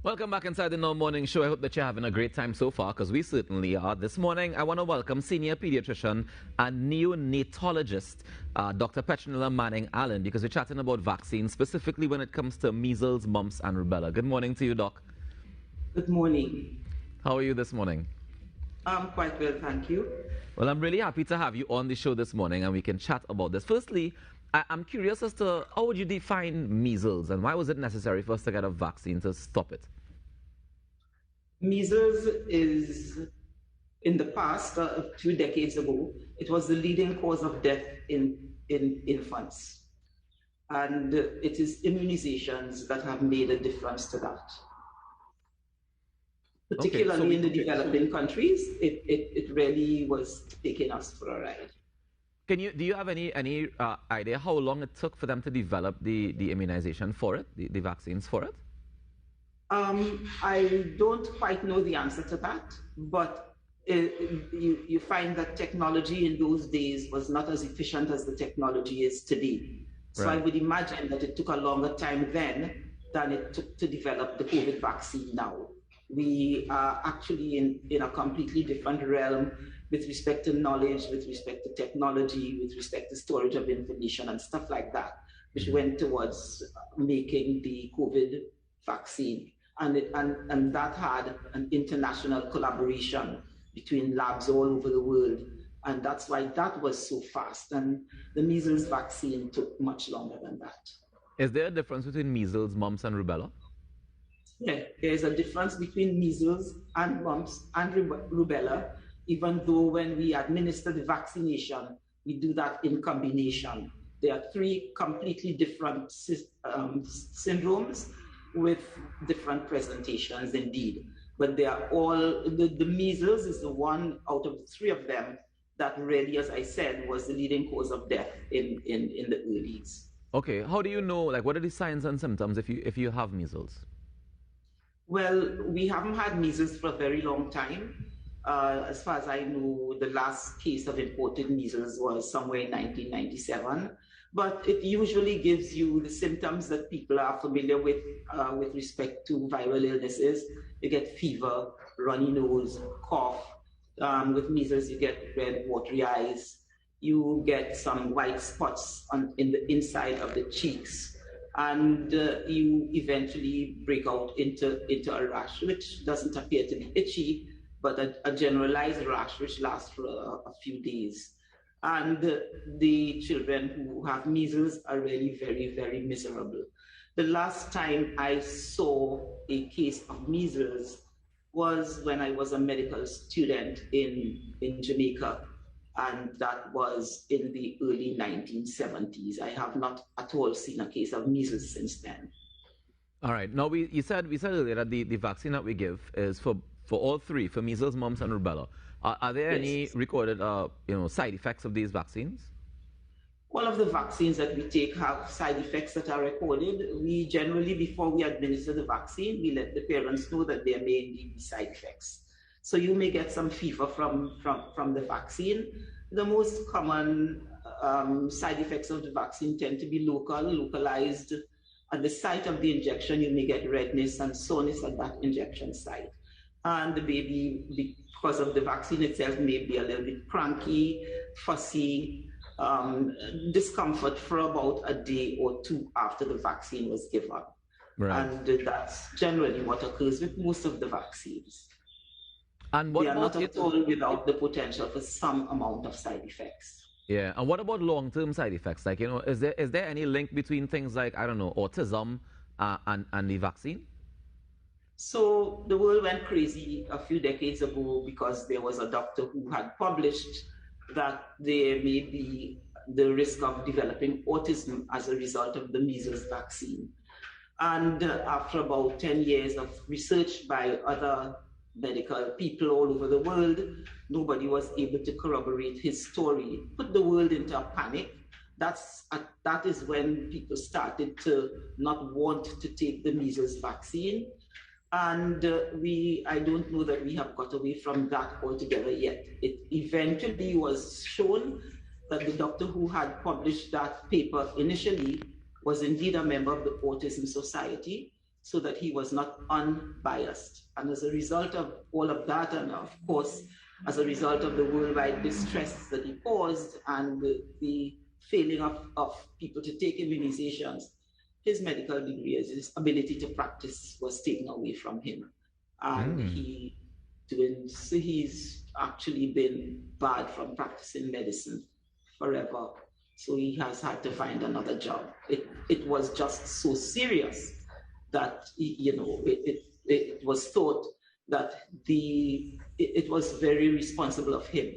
Welcome back inside the No Morning Show. I hope that you're having a great time so far, because we certainly are. This morning, I want to welcome Senior Paediatrician and Neonatologist, Dr. Petronella Manning-Alleyne, because we're chatting about vaccines, specifically when it comes to measles, mumps, and rubella. Good morning to you, Doc. Good morning. How are you this morning? I'm quite well, thank you. Well, I'm really happy to have you on the show this morning, and we can chat about this. Firstly, I'm curious as to how would you define measles, and why was it necessary for us to get a vaccine to stop it? Measles is, in the past, a few decades ago, it was the leading cause of death in infants. And it is immunizations that have made a difference to that. Particularly in the developing countries, it really was taking us for a ride. Do you have any idea how long it took for them to develop the immunization for it, the vaccines for it? I don't quite know the answer to that, but you find that technology in those days was not as efficient as the technology is today. So right. I would imagine that it took a longer time then than it took to develop the COVID vaccine now. We are actually in a completely different realm with respect to knowledge, with respect to technology, with respect to storage of information and stuff like that, which went towards making the COVID vaccine. And that had an international collaboration between labs all over the world. And that's why that was so fast. And the measles vaccine took much longer than that. Is there a difference between measles, mumps, and rubella? Yeah, there's a difference between measles and mumps and rubella, even though when we administer the vaccination, we do that in combination. There are three completely different syndromes with different presentations indeed. But they are all, the measles is the one out of the three of them that really, as I said, was the leading cause of death in the earlies. Okay, how do you know, like, what are the signs and symptoms if you have measles? Well, we haven't had measles for a very long time. As far as I know, the last case of imported measles was somewhere in 1997. But it usually gives you the symptoms that people are familiar with respect to viral illnesses. You get fever, runny nose, cough. With measles, you get red, watery eyes. You get some white spots in the inside of the cheeks. And you eventually break out into a rash, which doesn't appear to be itchy, but a generalized rash which lasts for a few days. And the children who have measles are really very, very miserable. The last time I saw a case of measles was when I was a medical student in Jamaica, and that was in the early 1970s. I have not at all seen a case of measles since then. All right. Now, we said earlier that the vaccine that we give is for all three, for measles, mumps, and rubella. Are there any recorded side effects of these vaccines? All of the vaccines that we take have side effects that are recorded. We generally, before we administer the vaccine, we let the parents know that there may indeed be side effects. So you may get some fever from the vaccine. The most common side effects of the vaccine tend to be localized. At the site of the injection, you may get redness and soreness at that injection site. And the baby, because of the vaccine itself, may be a little bit cranky, fussy, discomfort for about a day or two after the vaccine was given. Right. And that's generally what occurs with most of the vaccines. And what they are not at all without the potential for some amount of side effects. Yeah, and what about long-term side effects? Like, is there any link between things like, I don't know, autism and the vaccine? So the world went crazy a few decades ago because there was a doctor who had published that there may be the risk of developing autism as a result of the measles vaccine. And after about 10 years of research by other medical people all over the world, nobody was able to corroborate his story. Put the world into a panic. That is when people started to not want to take the measles vaccine. And I don't know that we have got away from that altogether yet. It eventually was shown that the doctor who had published that paper initially was indeed a member of the Autism Society. so that he was not unbiased. And as a result of all of that, and of course, as a result of the worldwide distress that he caused and the failing of people to take immunizations, his medical degree, his ability to practice was taken away from him. And he's actually been barred from practicing medicine forever. So he has had to find another job. It was just so serious that, it was thought that it was very responsible of him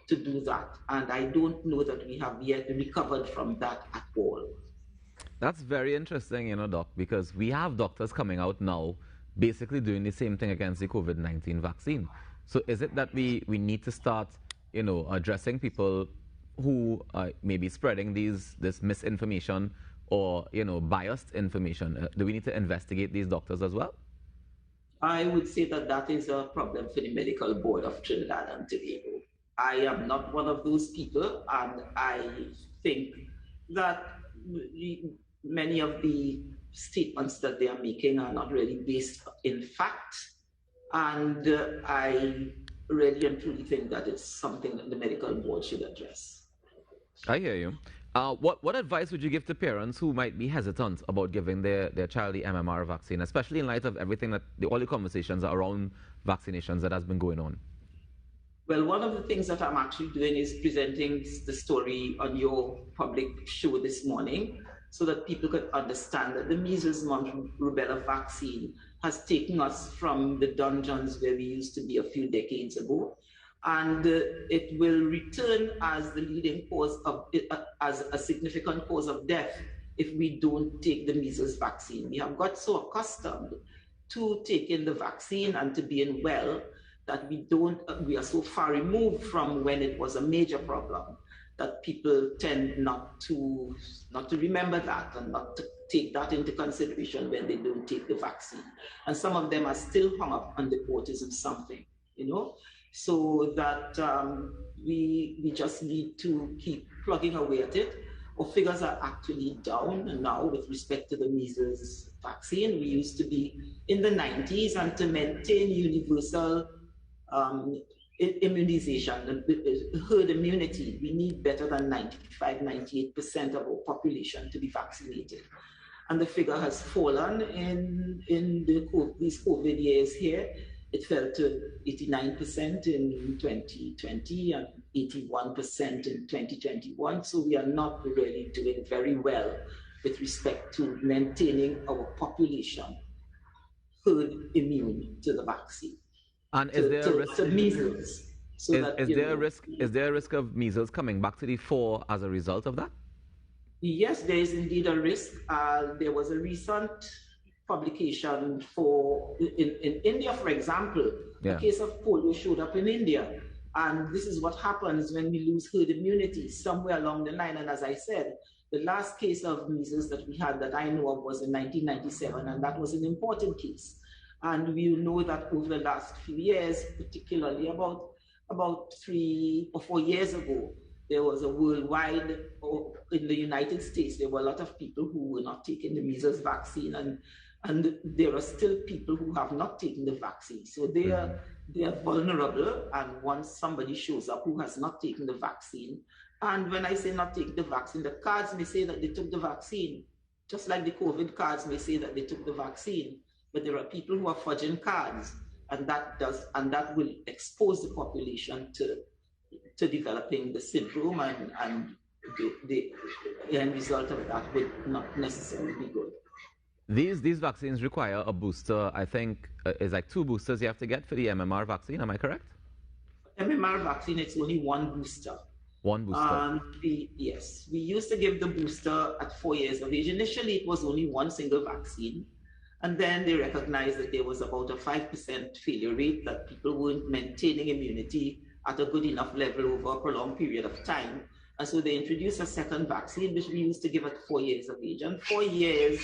to do that. And I don't know that we have yet recovered from that at all. That's very interesting, Doc, because we have doctors coming out now basically doing the same thing against the COVID-19 vaccine. So is it that we need to start, addressing people who may be spreading this misinformation or, biased information? Do we need to investigate these doctors as well? I would say that is a problem for the Medical Board of Trinidad and Tobago. I am not one of those people, and I think that many of the statements that they are making are not really based in fact. And I really and truly think that it's something that the Medical Board should address. I hear you. What advice would you give to parents who might be hesitant about giving their child the MMR vaccine, especially in light of everything all the conversations around vaccinations that has been going on? Well, one of the things that I'm actually doing is presenting the story on your public show this morning so that people could understand that the measles, mumps, rubella vaccine has taken us from the dungeons where we used to be a few decades ago. And it will return as the leading cause of, as a significant cause of death if we don't take the measles vaccine. We have got so accustomed to taking the vaccine and to being well that we are so far removed from when it was a major problem that people tend not to remember that and not to take that into consideration when they don't take the vaccine. And some of them are still hung up on the autism something, so that we just need to keep plugging away at it. Our figures are actually down now with respect to the measles vaccine. We used to be in the 90s, and to maintain universal immunization, herd immunity, we need better than 95, 98% of our population to be vaccinated. And the figure has fallen in these COVID years here. It fell to 89% in 2020 and 81% in 2021. So we are not really doing very well with respect to maintaining our population herd immune to the vaccine. And is there a risk to measles? So is there a risk of measles coming back to the fore as a result of that? Yes, there is indeed a risk. There was a recent publication in India, for example. A case of polio showed up in India. And this is what happens when we lose herd immunity somewhere along the line. And as I said, the last case of measles that we had that I know of was in 1997, and that was an important case. And we know that over the last few years, particularly about 3 or 4 years ago, there was a worldwide, in the United States, there were a lot of people who were not taking the measles vaccine, and there are still people who have not taken the vaccine. So they are vulnerable, and once somebody shows up who has not taken the vaccine, and when I say not taking the vaccine, the cards may say that they took the vaccine, just like the COVID cards may say that they took the vaccine, but there are people who are fudging cards, and that will expose the population to developing the syndrome, and the end result of that would not necessarily be good. These vaccines require a booster. I think it's like 2 boosters you have to get for the MMR vaccine. Am I correct? MMR vaccine, it's only 1 booster. 1 booster. Yes, we used to give the booster at 4 years of age. Initially, it was only 1 single vaccine. And then they recognized that there was about a 5% failure rate, that people weren't maintaining immunity at a good enough level over a prolonged period of time. And so they introduced a second vaccine, which we used to give at 4 years of age. And 4 years,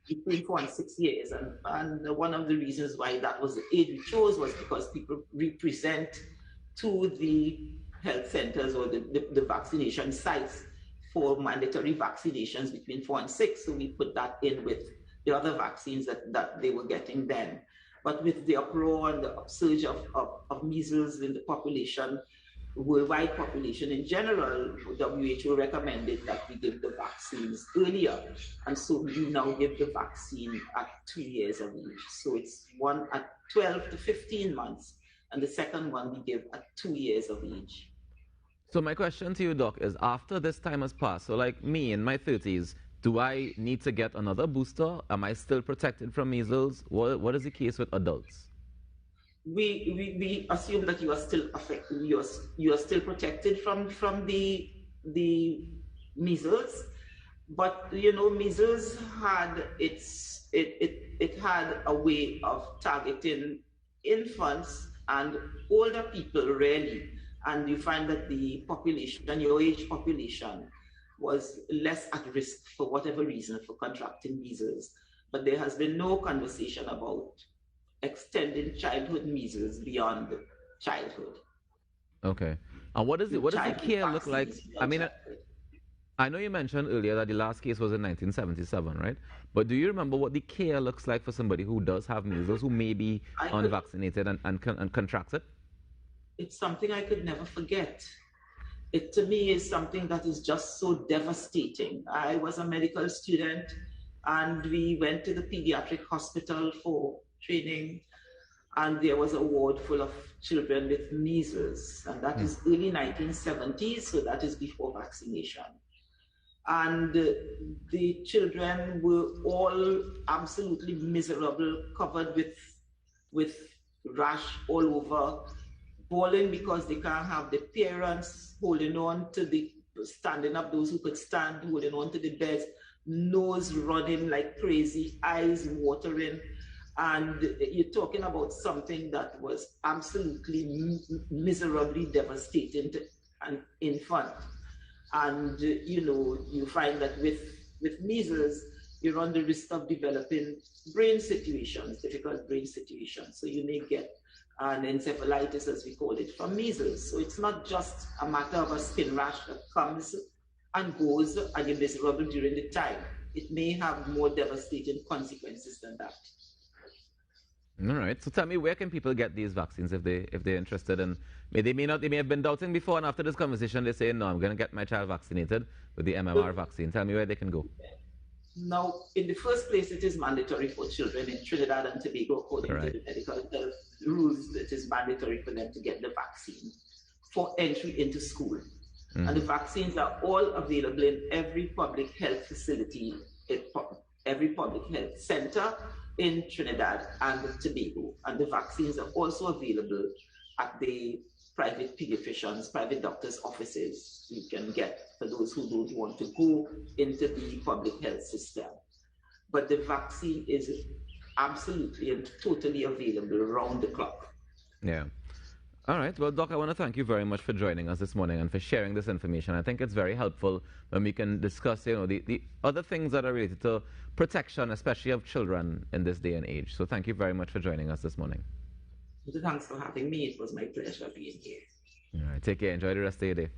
between 4 and 6 years. And one of the reasons why that was the age we chose was because people represent to the health centers or the vaccination sites for mandatory vaccinations between 4 and 6. So we put that in with the other vaccines that they were getting then. But with the uproar and the upsurge of measles in the population, worldwide population in general, WHO recommended that we give the vaccines earlier. And so we now give the vaccine at 2 years of age. So it's one at 12 to 15 months, and the second one we give at 2 years of age. So my question to you, Doc, is after this time has passed, so like me in my 30s, do I need to get another booster? Am I still protected from measles? What is the case with adults? We assume that you are still affected. You are still protected from the measles, but you know, measles had it had a way of targeting infants and older people really, and you find that the population, your age population, was less at risk for whatever reason for contracting measles. But there has been no conversation about extending childhood measles beyond childhood. Okay. And what does the care look like? I mean, I know you mentioned earlier that the last case was in 1977, right? But do you remember what the care looks like for somebody who does have measles, who may be unvaccinated and contracts it? It's something I could never forget. It to me is something that is just so devastating. I was a medical student and we went to the pediatric hospital for training, and there was a ward full of children with measles, and that is early 1970s, so that is before vaccination. And the children were all absolutely miserable, covered with rash all over, bawling because they can't have the parents holding on to standing up, those who could stand, holding on to the beds, nose running like crazy, eyes watering. And you're talking about something that was absolutely miserably devastating to an infant. And you know, you find that with measles, you run the risk of developing brain situations, difficult brain situations. So you may get an encephalitis, as we call it, from measles. So it's not just a matter of a skin rash that comes and goes and you're miserable during the time. It may have more devastating consequences than that. All right. So tell me, where can people get these vaccines if they're interested? And they may have been doubting before, and after this conversation, they say, no, I'm going to get my child vaccinated with the MMR vaccine. Tell me where they can go. Now, in the first place, it is mandatory for children in Trinidad and Tobago, according to the medical health rules. It is mandatory for them to get the vaccine for entry into school. And the vaccines are all available in every public health facility, every public health center in Trinidad and Tobago. And the vaccines are also available at the private pediatricians, private doctors' offices. You can get for those who don't want to go into the public health system. But the vaccine is absolutely and totally available around the clock. Yeah. All right. Well, Doc, I want to thank you very much for joining us this morning and for sharing this information. I think it's very helpful when we can discuss, you know, the other things that are related to protection, especially of children in this day and age. So thank you very much for joining us this morning. Thanks for having me. It was my pleasure being here. All right. Take care. Enjoy the rest of your day.